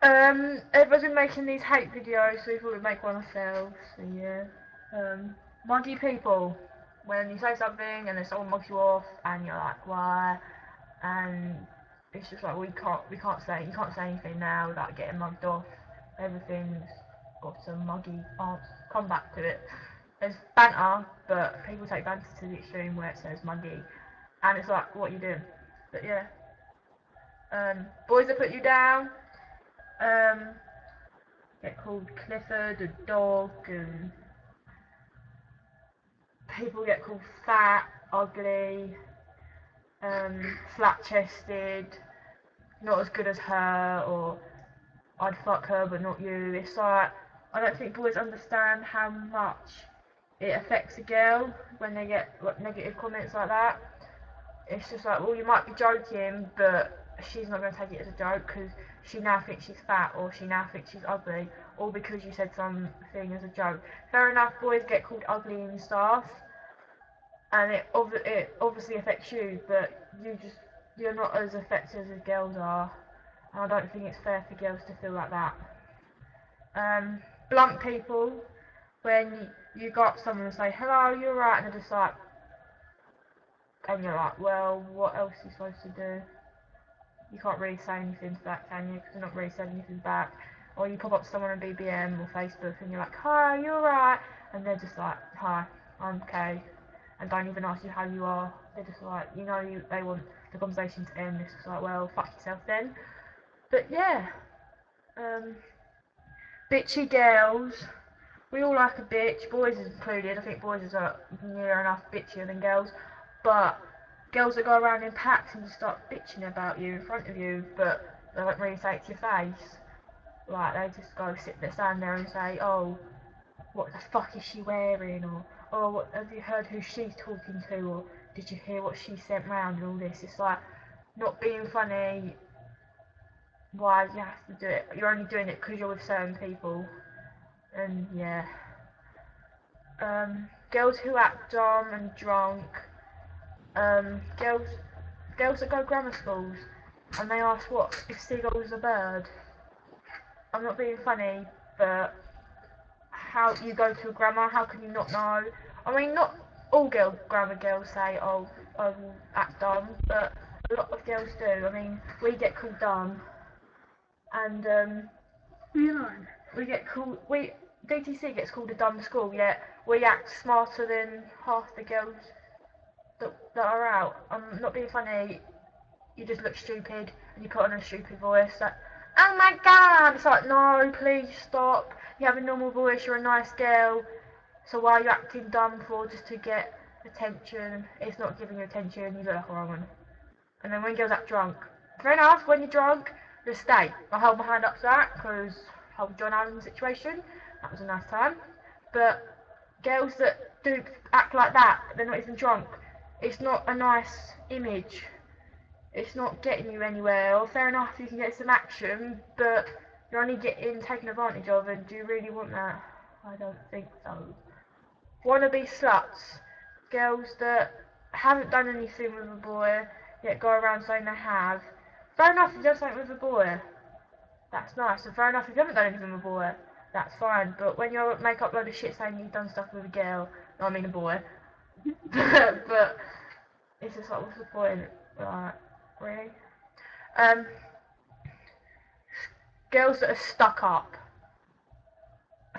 Everyone's been making these hate videos, so we thought we'd make one ourselves. So yeah. Muggy people. When you say something and then someone mugs you off, and you're like, why? And it's just like you can't say anything now without getting mugged off. Everything's got some muggy answer. Come back to it. There's banter, but people take banter to the extreme where it says muggy, and it's like, what you doing? But yeah. Boys that put you down. Um, get called Clifford, the dog, and people get called fat, ugly, flat-chested, not as good as her, or I'd fuck her but not you. It's like, I don't think boys understand how much it affects a girl when they get like, negative comments like that. It's just like, well, you might be joking, but she's not going to take it as a joke because she now thinks she's fat or she now thinks she's ugly, all because you said something as a joke. Fair enough, boys get called ugly and stuff, and it obviously affects you, but you're not as affected as girls are, and I don't think it's fair for girls to feel like that. Blunt people, when you go up to someone and say, hello, you're right, and they're just like, and you're like, well, what else are you supposed to do? You can't really say anything to that, can you? Because they're not really saying anything back. Or you pop up to someone on BBM or Facebook and you're like, hi, you alright? And they're just like, hi, I'm okay. And don't even ask you how you are. They're just like, they want the conversation to end. It's just like, well, fuck yourself then. But yeah, bitchy girls. We all like a bitch, boys included. I think boys are near enough bitchier than girls. But girls that go around in packs and just start bitching about you in front of you, but they don't really say it to your face. Like, they just stand there and say, oh, what the fuck is she wearing? Or, oh, have you heard who she's talking to? Or, did you hear what she sent round and all this? It's like, not being funny, why do you have to do it? You're only doing it because you're with certain people. And, yeah. Girls who act dumb and drunk. Girls that go grammar schools and they ask what if seagull is a bird. I'm not being funny, but how you go to a grammar, how can you not know? I mean, not all grammar girls say, oh, I will act dumb, but a lot of girls do. I mean, we get called dumb, and we get called, DTC gets called a dumb school, yet we act smarter than half the girls that are out. I'm not being funny. You just look stupid and you put on a stupid voice. Like, oh my god! It's like, no, please stop. You have a normal voice. You're a nice girl. So why are you acting dumb for? Just to get attention? It's not giving you attention. You look like a wrong one. And then when girls act drunk, fair enough. When you're drunk, just stay. I hold my hand up to that because whole John Allen situation. That was a nice time. But girls that do act like that, they're not even drunk. It's not a nice image. It's not getting you anywhere. Or fair enough, you can get some action, but you're only getting taken advantage of, and do you really want that? I don't think so. Wannabe sluts. Girls that haven't done anything with a boy, yet go around saying they have. Fair enough if you've done something with a boy. That's nice. And fair enough if you haven't done anything with a boy. That's fine. But when you make up a load of shit saying you've done stuff with a girl, no, I mean a boy. but it's just like, what's the point? Like, really? Girls that are stuck up.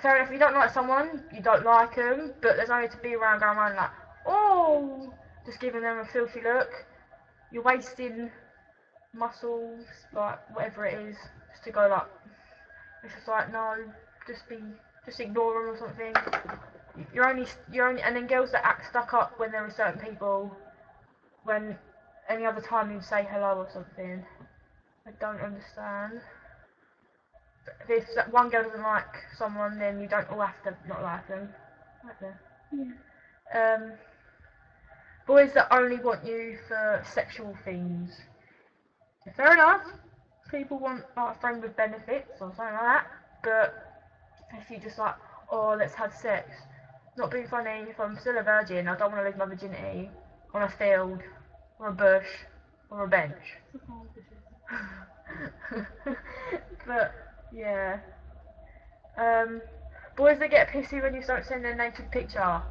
Fair enough, if you don't like someone, you don't like them, but there's only to be around going around like, oh, just giving them a filthy look. You're wasting muscles, like, whatever it is, just to go like, it's just like, no, just ignore them or something. You're only, and then girls that act stuck up when there are certain people, when any other time you say hello or something. I don't understand. If one girl doesn't like someone, then you don't all have to not like them. Like them. Yeah. Boys that only want you for sexual things. Fair enough. People want like, a friend with benefits or something like that. But if you just like, oh, let's have sex. Not being funny, if I'm still a virgin, I don't want to lose my virginity on a field, or a bush, or a bench. But yeah. Um, boys that get pissy when you start sending a naked picture.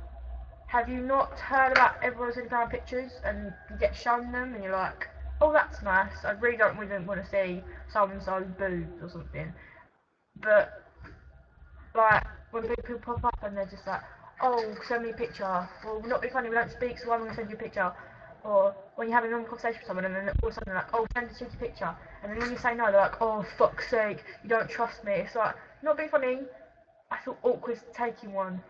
Have you not heard about everyone's Instagram pictures and you get shown them and you're like, oh that's nice, I really don't want to see so and so's boobs or something. But like when people pop up and they're just like, oh send me a picture, well not be funny, we don't speak so I'm going to send you a picture. Or when you're having a normal conversation with someone and then all of a sudden they're like, oh send a cheeky picture, and then when you say no they're like, oh fuck's sake, you don't trust me. It's like, not being funny, I feel awkward taking one.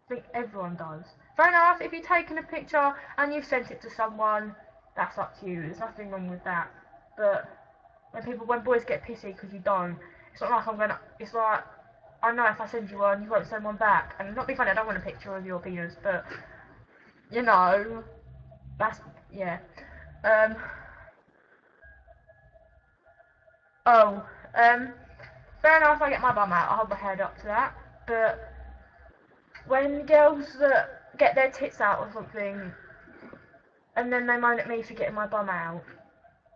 I think everyone does. Fair enough, if you've taken a picture and you've sent it to someone, that's up to you, there's nothing wrong with that. But when boys get pissy because you don't, it's not like I'm gonna, it's like, I know if I send you one, you won't send one back. And not be funny, I don't want a picture of your penis, but, you know, that's, yeah. Um, oh, fair enough, I get my bum out, I hold my head up to that, but when girls that get their tits out or something, and then they moan at me for getting my bum out,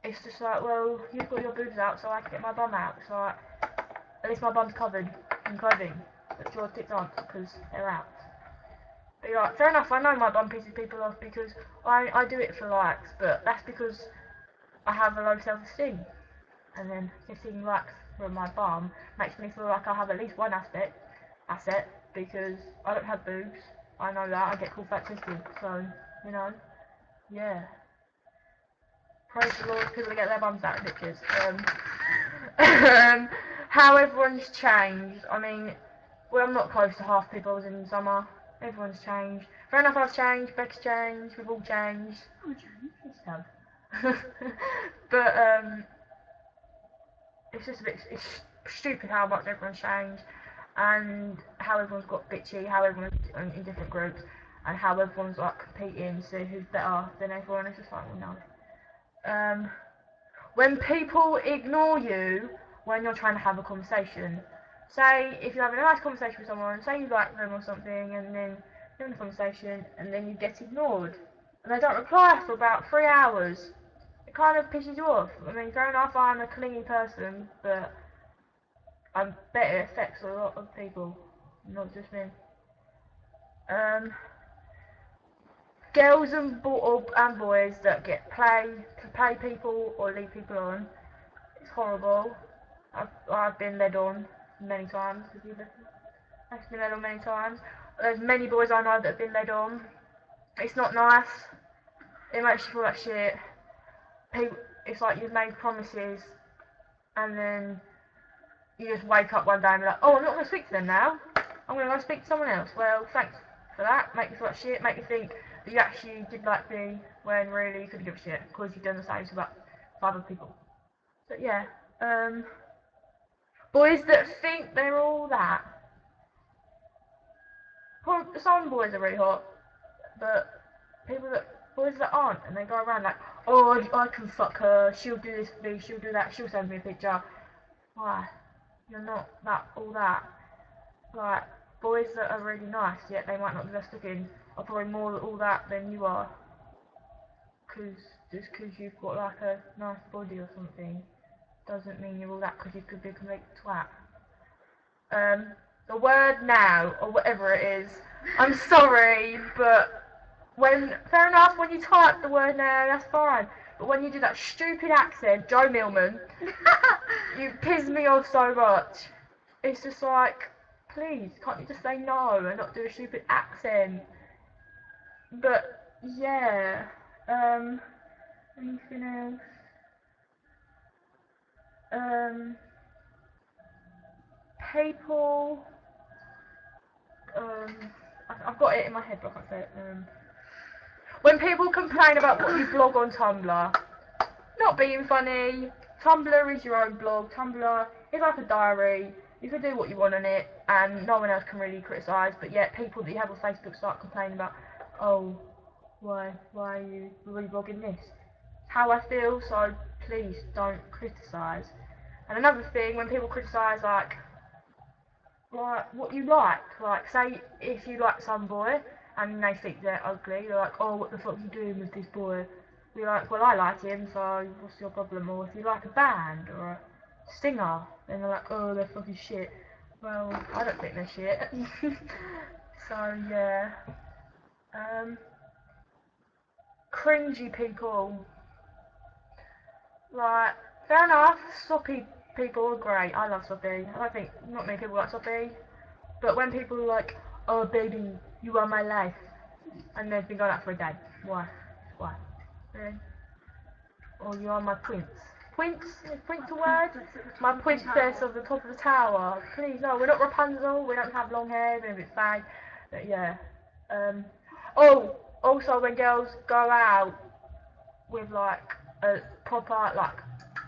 it's just like, well, you've got your boobs out, so I can get my bum out. So at least my bum's covered in clothing, but your tits aren't because they're out. But you're like, fair enough, I know my bum pisses people off because I do it for likes, but that's because I have a low self-esteem. And then 15 likes from my bum makes me feel like I have at least one asset, because I don't have boobs. I know that, I get called fat twisted, so, you know, yeah. Praise the Lord, people that get their bums out in pictures. How everyone's changed. I mean, well, I'm not close to half people I was in summer. Everyone's changed. Fair enough, I've changed, Beck's changed, we've all changed. Oh, James. Yes, have. But, it's just a bit, it's stupid how much everyone's changed, and how everyone's got bitchy, how everyone's in different groups, and how everyone's like competing to see who's better than everyone. It's just like, well, no. When people ignore you when you're trying to have a conversation. Say, if you're having a nice conversation with someone, say you like them or something, and then you're in a conversation, and then you get ignored, and they don't reply for about 3 hours. It kind of pisses you off. I mean, fair enough, I'm a clingy person, but I bet it affects a lot of people, not just me. Girls and boys that get play people or lead people on, it's horrible. I've been led on many times. I've been led on many times. There's many boys I know that have been led on. It's not nice. It makes you feel like shit. It's like you've made promises and then you just wake up one day and be like, oh, I'm not going to speak to them now. I'm going to go speak to someone else. Well, thanks for that. Make me feel like shit. Make me think that you actually did like me when really you couldn't give a shit because you've done the same to about 5 other people. But yeah, boys that think they're all that. Some boys are really hot, but boys that aren't, and they go around like, oh, I can fuck her, she'll do this for me, she'll do that, she'll send me a picture. Why? You're not all that. Like, boys that are really nice, yet they might not be best looking, are probably more all that than you are. Just because you've got like a nice body or something, doesn't mean you're all that, because you could be a complete twat. The word now, or whatever it is, I'm sorry, but fair enough, when you type the word now, that's fine. But when you do that stupid accent, Joe Millman, you piss me off so much. It's just like, please, can't you just say no and not do a stupid accent? But, yeah, anything else? People, I've got it in my head, but I can't say it. When people complain about what you blog on Tumblr, not being funny, Tumblr is your own blog, Tumblr is like a diary, you can do what you want on it, and no one else can really criticise, but yet people that you have on Facebook start complaining about, oh, why are you reblogging this? How I feel, so please don't criticise. And another thing, when people criticise, like what you like say if you like some boy and they think they're ugly, you're like, oh, what the fuck are you doing with this boy? Be like, well, I like him, so what's your problem? Or if you like a band or a singer, then they're like, oh, they're fucking shit. Well, I don't think they're shit. So yeah. Cringy people. Like, fair enough, soppy people are great. I love soppy. I don't think not many people like soppy. But when people are like, oh baby, you are my life, and they've been going out for a day. Why? Why? Really? Or you are my prince. Prince? Is prince a word? My princess of the top of the tower. Please, no, we're not Rapunzel, we don't have long hair, even if it's fake. But yeah. Oh, also when girls go out with like a proper, like,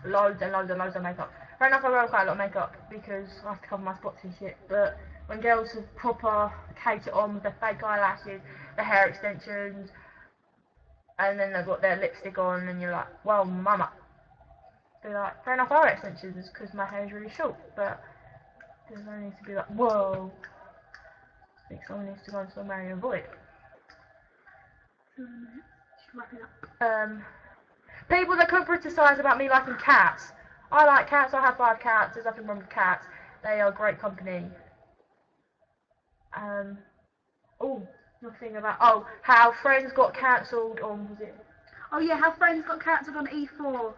loads and loads and loads of makeup. Fair enough, I wear quite a lot of makeup because I have to cover my spots and shit, but when girls have proper cater on with their fake eyelashes, their hair extensions, and then they've got their lipstick on, and you're like, well, mama. Be like, fair enough, I wear extensions because my hair is really short, but there's no need to be like, whoa. I think someone needs to go and still marry and avoid. People that could criticise about me liking cats. I like cats, I have 5 cats, there's nothing wrong with cats. They are great company. Nothing about, how Friends got cancelled on, was it? Oh yeah, how Friends got cancelled on E4.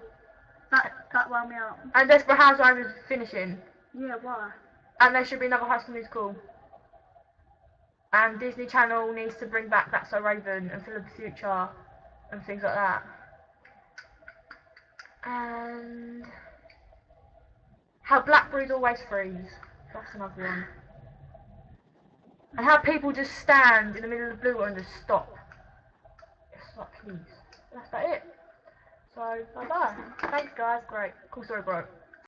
That wound me up. And Desperate Housewives is finishing. Yeah, why? And there should be another High School Musical. And Disney Channel needs to bring back That's So Raven and Phil of the Future and things like that. And how Blackberries always freeze. That's another one. And how people just stand in the middle of the blue one and just stop. It's like, please. That's about it. So, bye bye. Thanks guys, great. Cool story, bro.